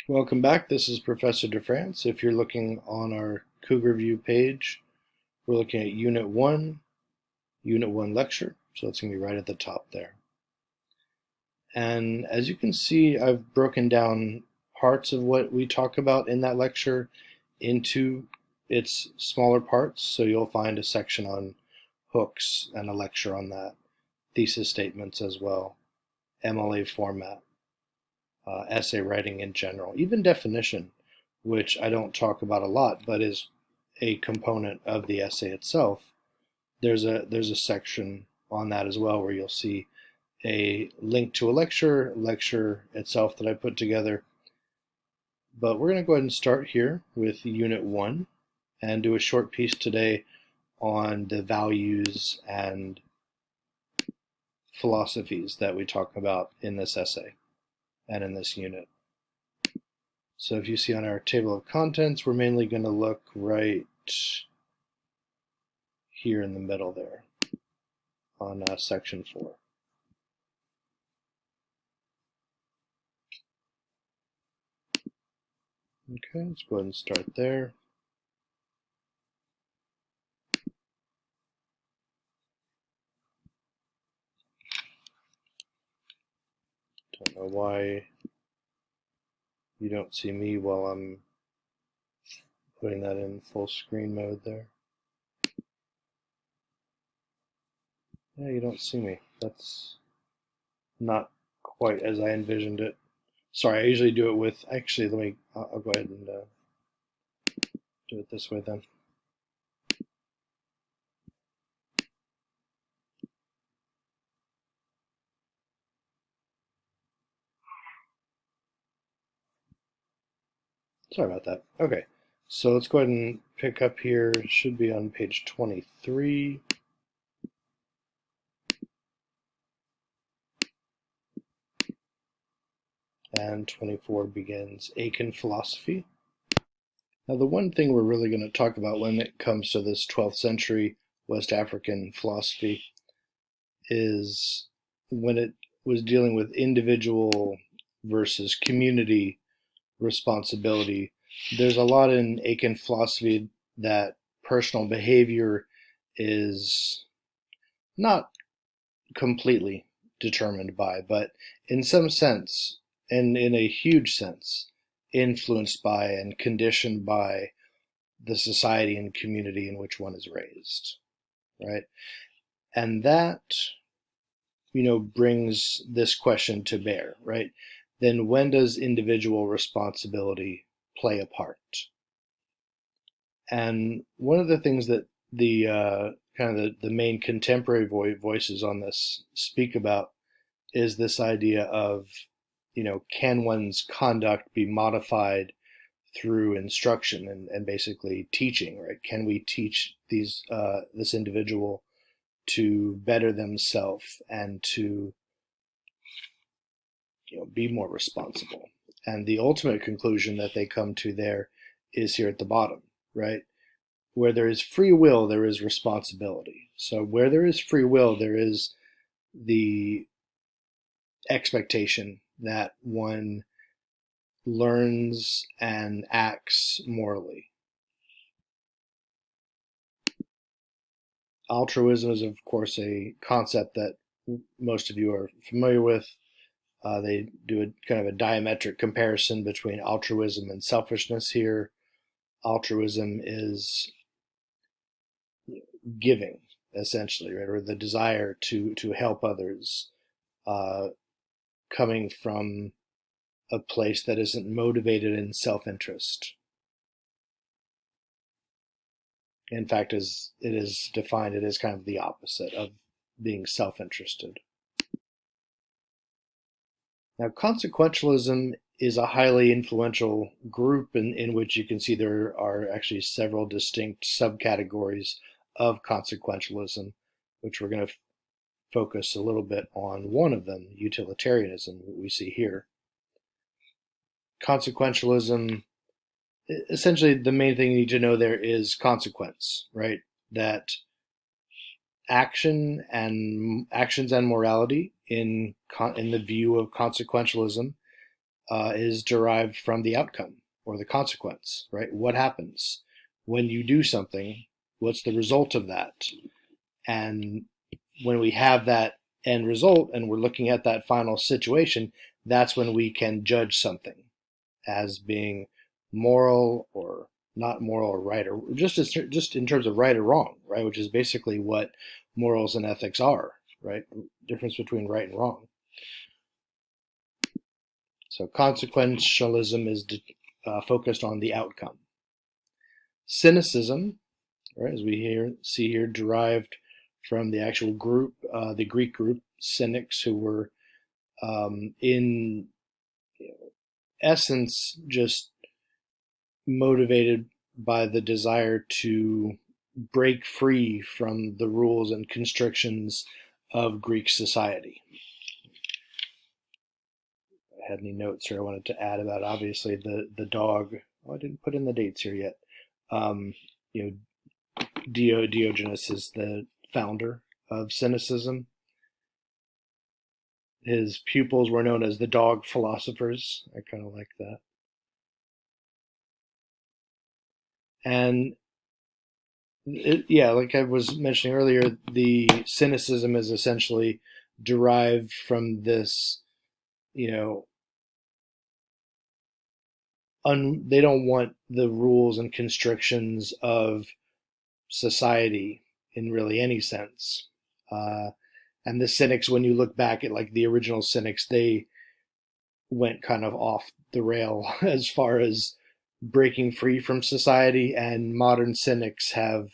Welcome back. This is Professor DeFrance. If you're looking on our Cougar View page, we're looking at Unit 1 lecture. So it's going to be right at the top there. And as you can see, I've broken down parts of what we talk about in that lecture into its smaller parts. So you'll find a section on hooks and a lecture on that, thesis statements as well, MLA format, essay writing in general, even definition, which I don't talk about a lot, but is a component of the essay itself. There's a section on that as well where you'll see a link to a lecture itself that I put together. But we're going to go ahead and start here with Unit 1 and do a short piece today on the values and philosophies that we talk about in this essay and in this unit. So if you see on our table of contents, we're mainly going to look right here in the middle there on section 4. Okay, let's go ahead and start there. Don't know why you don't see me while I'm putting that in full screen mode there. Yeah, you don't see me. That's not quite as I envisioned it. Sorry, I usually do it with, actually, I'll go ahead and do it this way then. Sorry about that. Okay, so let's go ahead and pick up here. It should be on page 23. And 24 begins Aiken philosophy. Now, the one thing we're really going to talk about when it comes to this 12th century West African philosophy is when it was dealing with individual versus community responsibility. There's a lot in Aiken philosophy that personal behavior is not completely determined by, but in some sense, and in a huge sense, influenced by and conditioned by the society and community in which one is raised, right? And that, brings this question to bear, right? Then when does individual responsibility play a part? And one of the things that the kind of the main contemporary voices on this speak about is this idea of, can one's conduct be modified through instruction and basically teaching, right? Can we teach this individual to better themselves and to be more responsible? And the ultimate conclusion that they come to there is here at the bottom, right? Where there is free will, there is responsibility. So where there is free will, there is the expectation that one learns and acts morally. Altruism is, of course, a concept that most of you are familiar with. They do a kind of a diametric comparison between altruism and selfishness here. Altruism is giving, essentially, right, or the desire to help others, coming from a place that isn't motivated in self-interest. In fact, as it is defined, it is kind of the opposite of being self-interested. Now, consequentialism is a highly influential group in which you can see there are actually several distinct subcategories of consequentialism, which we're going to focus a little bit on one of them, utilitarianism, what we see here. Consequentialism, essentially the main thing you need to know there is consequence, right? That actions and morality in the view of consequentialism is derived from the outcome or the consequence, right? What happens when you do something? What's the result of that? And when we have that end result and we're looking at that final situation, that's when we can judge something as being moral or not moral or right, or just in terms of right or wrong, right? Which is basically what morals and ethics are, right? Difference between right and wrong. So consequentialism is focused on the outcome. Cynicism, right, as we see here, derived from the actual group, the Greek group, cynics, who were in essence just motivated by the desire to break free from the rules and constrictions of Greek society. I had any notes here I wanted to add about, obviously, the dog. Oh, I didn't put in the dates here yet. You know, Diogenes is the founder of cynicism. His pupils were known as the dog philosophers. I kind of like that. And yeah, like I was mentioning earlier, the cynicism is essentially derived from this, you know, they don't want the rules and constrictions of society in really any sense. And the cynics, when you look back at like the original cynics, they went kind of off the rail as far as breaking free from society, and modern cynics have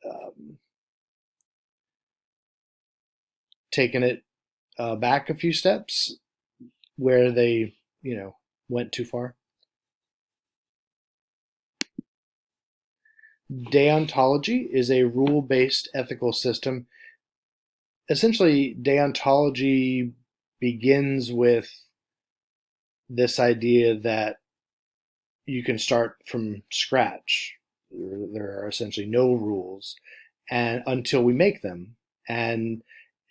um, taken it back a few steps where they, went too far. Deontology is a rule-based ethical system. Essentially, deontology begins with this idea that you can start from scratch. There are essentially no rules, and until we make them. And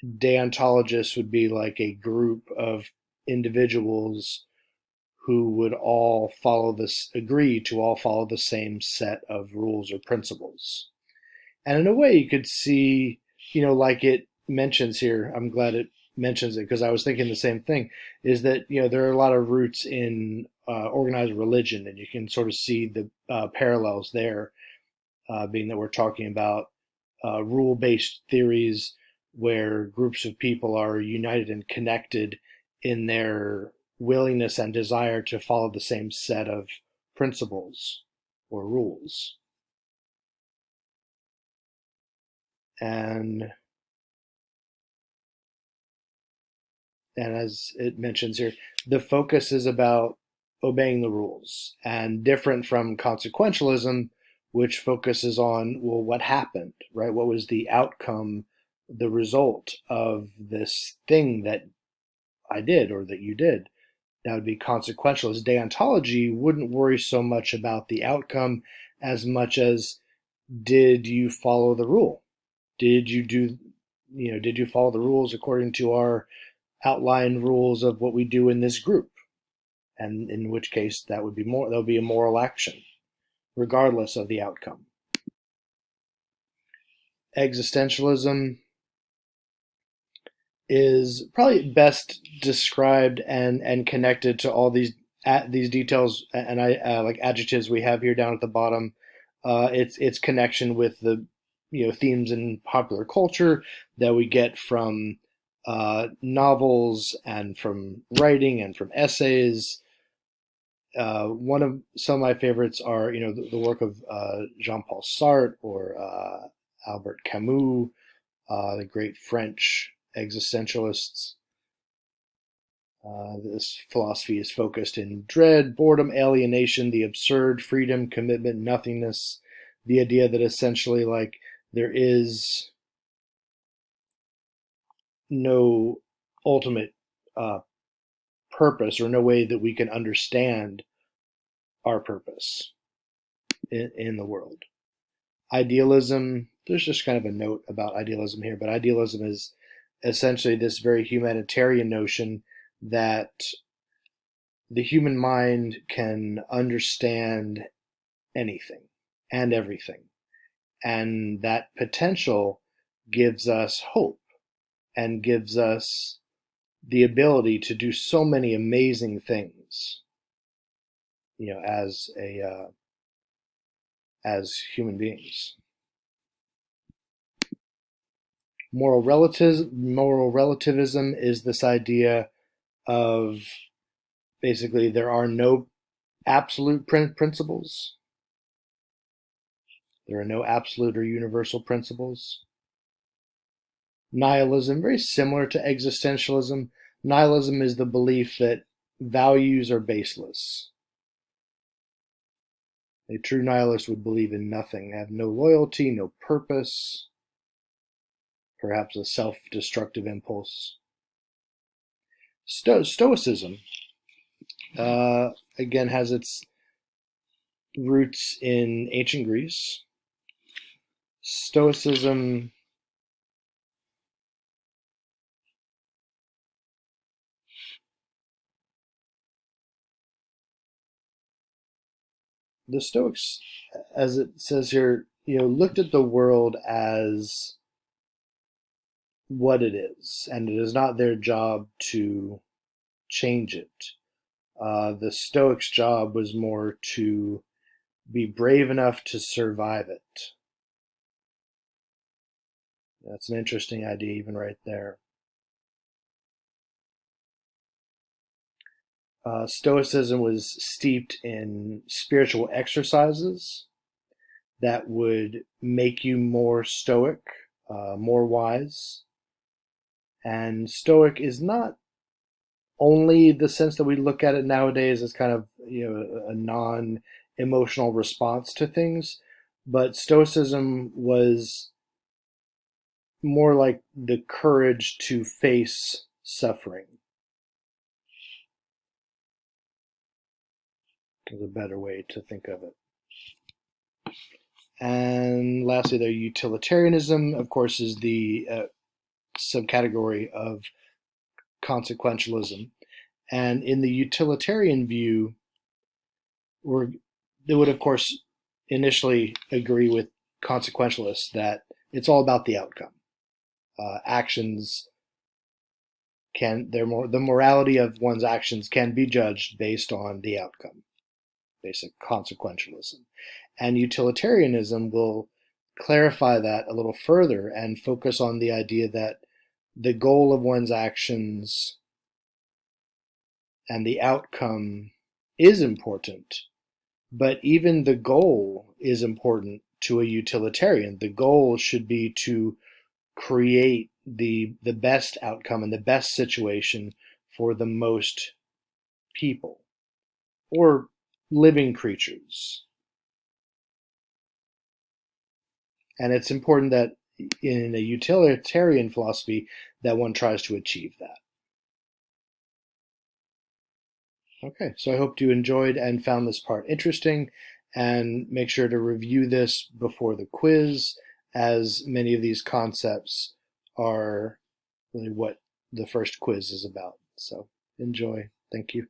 deontologists would be like a group of individuals who would all agree to all follow the same set of rules or principles. And in a way, you could see, like it mentions here, I'm glad it mentions it because I was thinking the same thing, is that, there are a lot of roots in organized religion, and you can sort of see the parallels there, being that we're talking about rule-based theories where groups of people are united and connected in their willingness and desire to follow the same set of principles or rules. And as it mentions here, the focus is about obeying the rules, and different from consequentialism, which focuses on, well, what happened, right? What was the outcome, the result of this thing that I did or that you did? That would be consequentialist. Deontology wouldn't worry so much about the outcome as much as, did you follow the rule? Did you follow the rules according to our outlined rules of what we do in this group? And in which case that would be a moral action, regardless of the outcome. Existentialism is probably best described and connected to all these details and like adjectives we have here down at the bottom. Its connection with the themes in popular culture that we get from novels and from writing and from essays. One of some of my favorites are the work of Jean-Paul Sartre or Albert Camus, the great French existentialists. This philosophy is focused in dread, boredom, alienation, the absurd, freedom, commitment, nothingness. The idea that essentially, like, there is no ultimate purpose, or no way that we can understand our purpose in the world. Idealism, there's just kind of a note about idealism here, but idealism is essentially this very humanitarian notion that the human mind can understand anything and everything, and that potential gives us hope and gives us the ability to do so many amazing things, as human beings. Moral relativism is this idea of basically there are no absolute principles. There are no absolute or universal principles. Nihilism, very similar to existentialism. Nihilism is the belief that values are baseless. A true nihilist would believe in nothing, have no loyalty, no purpose, perhaps a self-destructive impulse. Stoicism, again, has its roots in ancient Greece. Stoicism the Stoics, as it says here, looked at the world as what it is, and it is not their job to change it. The Stoics' job was more to be brave enough to survive it. That's an interesting idea, even right there. Stoicism was steeped in spiritual exercises that would make you more stoic, more wise. And stoic is not only the sense that we look at it nowadays as kind of a non-emotional response to things, but stoicism was more like the courage to face suffering. Is a better way to think of it. And lastly, there, utilitarianism, of course, is the subcategory of consequentialism. And in the utilitarian view, they would, of course, initially agree with consequentialists that it's all about the outcome. Actions the morality of one's actions can be judged based on the outcome. Basic consequentialism. And utilitarianism will clarify that a little further and focus on the idea that the goal of one's actions and the outcome is important, but even the goal is important to a utilitarian. The goal should be to create the best outcome and the best situation for the most people or living creatures. And it's important that in a utilitarian philosophy that one tries to achieve that. Okay, so I hope you enjoyed and found this part interesting, and make sure to review this before the quiz, as many of these concepts are really what the first quiz is about. So enjoy. Thank you.